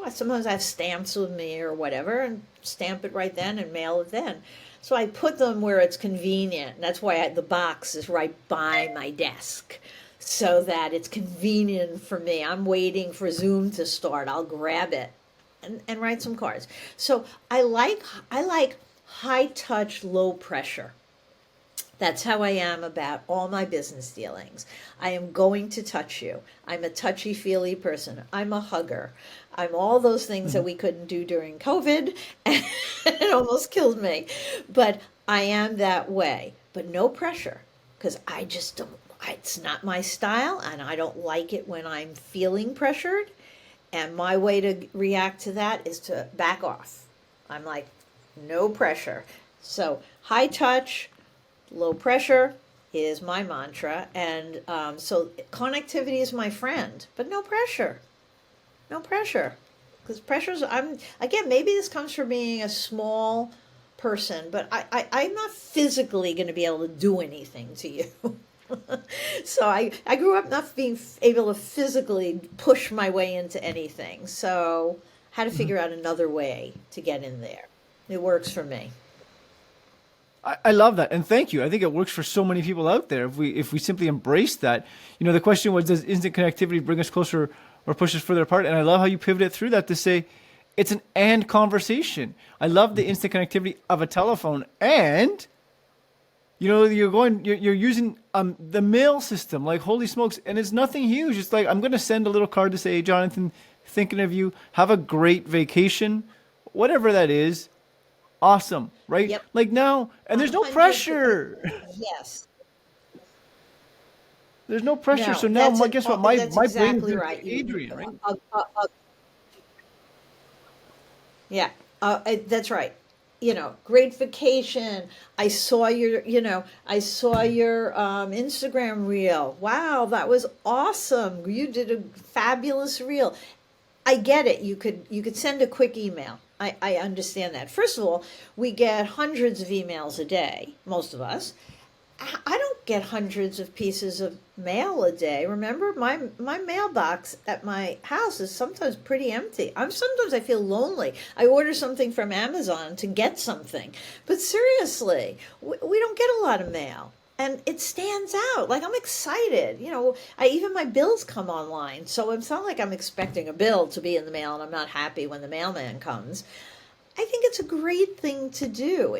sometimes I have stamps with me or whatever and stamp it right then and mail it then. So I put them where it's convenient. And that's why the box is right by my desk, so that it's convenient for me. I'm waiting for Zoom to start. I'll grab it and write some cards. So I like high touch, low pressure. That's how I am about all my business dealings. I am going to touch you. I'm a touchy-feely person. I'm a hugger. I'm all those things that we couldn't do during COVID, and it almost killed me. But I am that way. But no pressure, because I just don't. It's not my style, and I don't like it when I'm feeling pressured. And my way to react to that is to back off. I'm like, no pressure. So high touch, low pressure is my mantra, and so connectivity is my friend, but no pressure, no pressure, because pressure's. I'm again. Maybe this comes from being a small person, but I'm not physically going to be able to do anything to you. So I grew up not being able to physically push my way into anything. So had to figure out another way to get in there. It works for me. I love that, and thank you. I think it works for so many people out there. If we simply embrace that, the question was, does instant connectivity bring us closer or push us further apart? And I love how you pivoted through that to say it's an and conversation. I love the instant connectivity of a telephone, and you're using the mail system. Like, holy smokes, and it's nothing huge. It's like, I'm going to send a little card to say, hey, Jonathan, thinking of you. Have a great vacation, whatever that is. Awesome, right? Yep. Like now, and there's no 100%. pressure. Yes. There's no pressure. No, So now, that's guess what? My that's my brain is exactly doing right. Adrian, right? Yeah, that's right. Great vacation. I saw your Instagram reel. Wow, that was awesome. You did a fabulous reel. I get it. You could send a quick email. I understand that. First of all, we get hundreds of emails a day, most of us. I don't get hundreds of pieces of mail a day. Remember, my mailbox at my house is sometimes pretty empty. Sometimes I feel lonely. I order something from Amazon to get something, but seriously, we don't get a lot of mail, and it stands out. Like, I'm excited. Even my bills come online, so it's not like I'm expecting a bill to be in the mail and I'm not happy when the mailman comes. I think it's a great thing to do.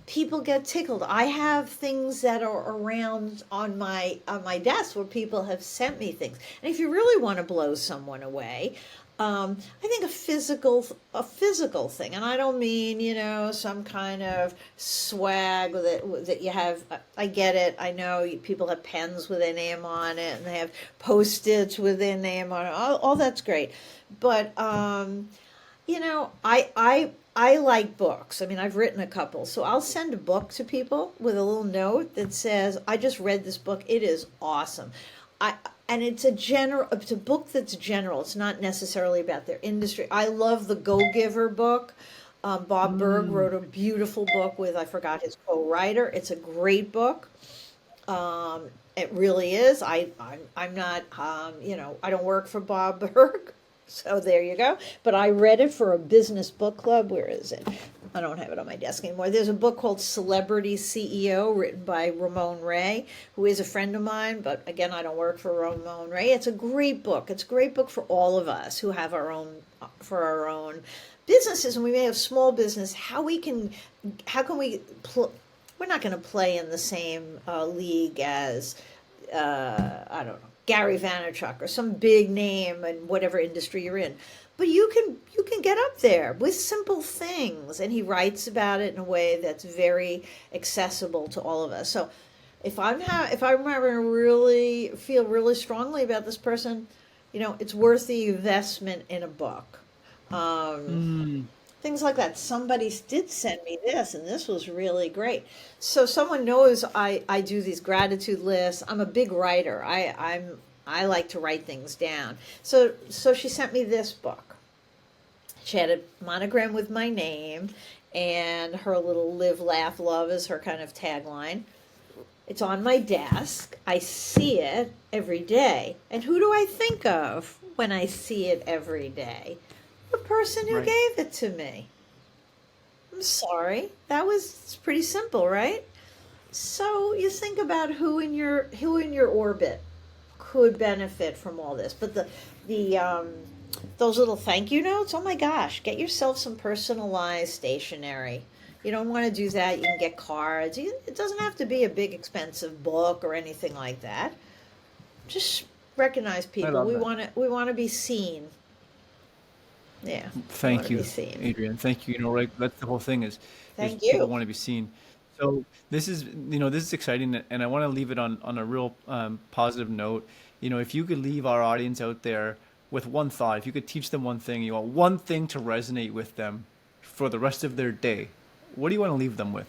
People get tickled. I have things that are around on my desk where people have sent me things. And if you really want to blow someone away, I think a physical thing, and I don't mean some kind of swag that you have. I get it. I know people have pens with their name on it, and they have Post-its with their name on it. All that's great, but I like books. I mean, I've written a couple, so I'll send a book to people with a little note that says, "I just read this book. It is awesome." And it's a book that's general. It's not necessarily about their industry. I love the Go Giver book. Bob Berg wrote a beautiful book with, I forgot his co-writer. It's a great book. It really is. I'm not, I don't work for Bob Berg. So there you go. But I read it for a business book club. Where is it? I don't have it on my desk anymore. There's a book called Celebrity CEO written by Ramon Ray, who is a friend of mine, but again, I don't work for Ramon Ray. It's a great book. It's a great book for all of us who have our own businesses, and we may have small business. How can we're not going to play in the same league as I don't know, Gary Vaynerchuk or some big name in whatever industry you're in. But you can get up there with simple things, and he writes about it in a way that's very accessible to all of us. So if I'm having to really feel really strongly about this person, it's worth the investment in a book. Things like that. Somebody did send me this, and this was really great. So someone knows I do these gratitude lists. I'm a big writer. I like to write things down. So she sent me this book. She had a monogram with my name, and her little "Live, Laugh, Love" is her kind of tagline. It's on my desk. I see it every day. And who do I think of when I see it every day? The person who Right. gave it to me. I'm sorry. It's pretty simple, right? So you think about who in your orbit could benefit from all this. But those little thank you notes, oh my gosh, get yourself some personalized stationery. You don't want to do that, you can get cards. It doesn't have to be a big expensive book or anything like that. Just recognize I people. love We that. want to be seen. Yeah. We want Thank to be you, seen. Adrian. Thank you. Right, that's the whole thing is Thank people you. want to be seen. So this is exciting, and I want to leave it on a real positive note. If you could leave our audience out there with one thought, if you could teach them one thing, you want one thing to resonate with them for the rest of their day, what do you want to leave them with?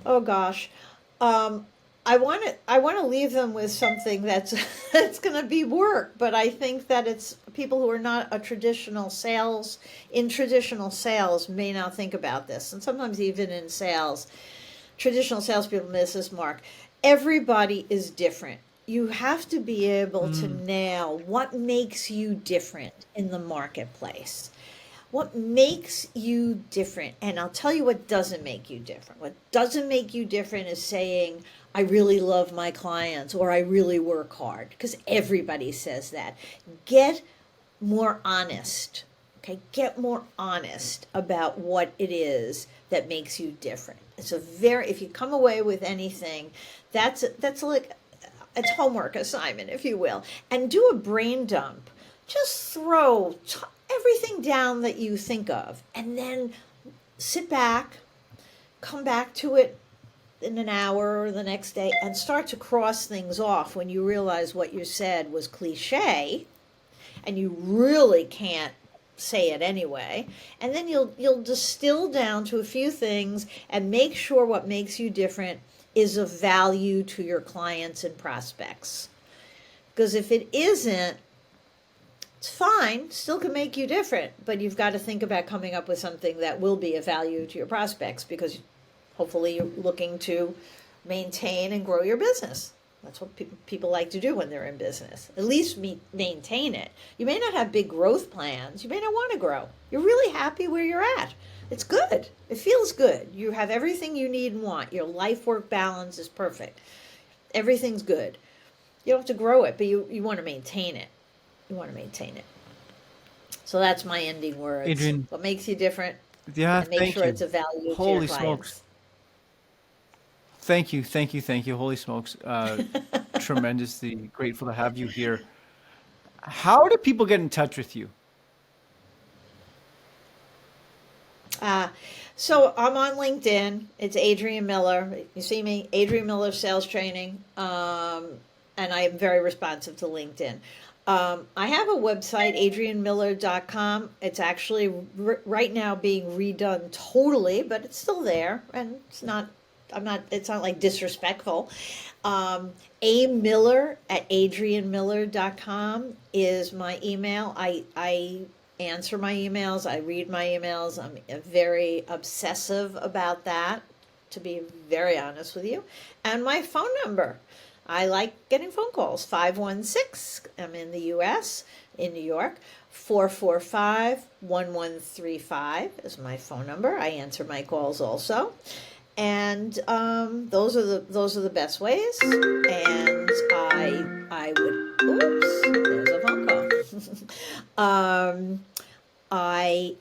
Oh gosh. Um, I want to leave them with something that's that's going to be work, but I think that it's people who are not a traditional sales in traditional sales may not think about this, and sometimes even in sales, traditional salespeople miss this mark. Everybody is different. You have to be able to Mm, nail what makes you different in the marketplace. What makes you different? And I'll tell you what doesn't make you different. What doesn't make you different is saying, I really love my clients or I really work hard, because everybody says that. Get more honest. Okay, get more honest about what it is that makes you different. It's a very, if you come away with anything, that's like it's homework assignment, if you will, and do a brain dump. Just throw everything down that you think of, and then sit back, come back to it in an hour or the next day, and start to cross things off when you realize what you said was cliche and you really can't say it anyway. And then you'll distill down to a few things and make sure what makes you different is of value to your clients and prospects. Because if it isn't, it's fine, still can make you different, but you've got to think about coming up with something that will be of value to your prospects, because hopefully you're looking to maintain and grow your business. That's what people like to do when they're in business. At least maintain it. You may not have big growth plans. You may not want to grow. You're really happy where you're at. It's good. It feels good. You have everything you need and want. Your life work balance is perfect. Everything's good. You don't have to grow it, but you want to maintain it. You want to maintain it. So that's my ending words. Adrian, What makes you different, yeah, and make thank sure it's you. a value to your Holy smokes. clients. Thank you, thank you, thank you. Holy smokes. Tremendously grateful to have you here. How do people get in touch with you? Uh, so I'm on LinkedIn. It's Adrian Miller. You see me, Adrian Miller Sales Training, and I am very responsive to LinkedIn. I have a website, adrianmiller.com. It's actually right now being redone totally, but it's still there, and it's not. I'm not. It's not like disrespectful. A Miller at adrianmiller.com is my email. I answer my emails. I read my emails. I'm very obsessive about that, to be very honest with you. And my phone number. I like getting phone calls. 516, I'm in the US, in New York. 445-1135 is my phone number. I answer my calls also. And those are the best ways. And I would, oops, there's a phone call. I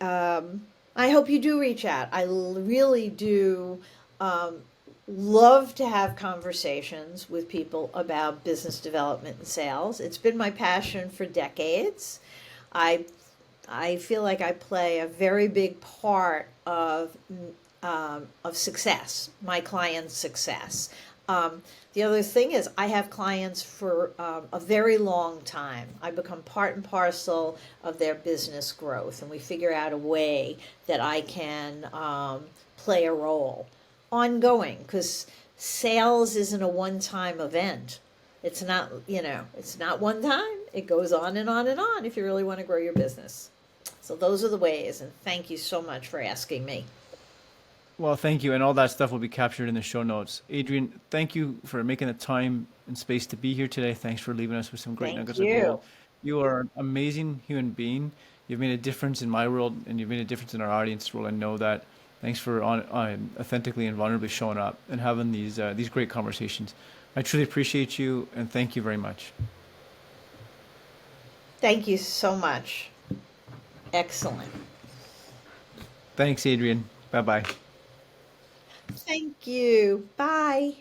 I hope you do reach out. I really do um, love to have conversations with people about business development and sales. It's been my passion for decades. I I feel like I play a very big part of success, my clients' success. The other thing is, I have clients for a very long time. I become part and parcel of their business growth, and we figure out a way that I can play a role ongoing, because sales isn't a one-time event. It's not, it's not one time. It goes on and on and on if you really want to grow your business. So those are the ways, and thank you so much for asking me. Well, thank you. And all that stuff will be captured in the show notes. Adrian, thank you for making the time and space to be here today. Thanks for leaving us with some great Thank nuggets of you. gold. You are an amazing human being. You've made a difference in my world, and you've made a difference in our audience world. I know that. Thanks for authentically and vulnerably showing up and having these great conversations. I truly appreciate you, and thank you very much. Thank you so much. Excellent. Thanks, Adrian. Bye bye. Thank you. Bye.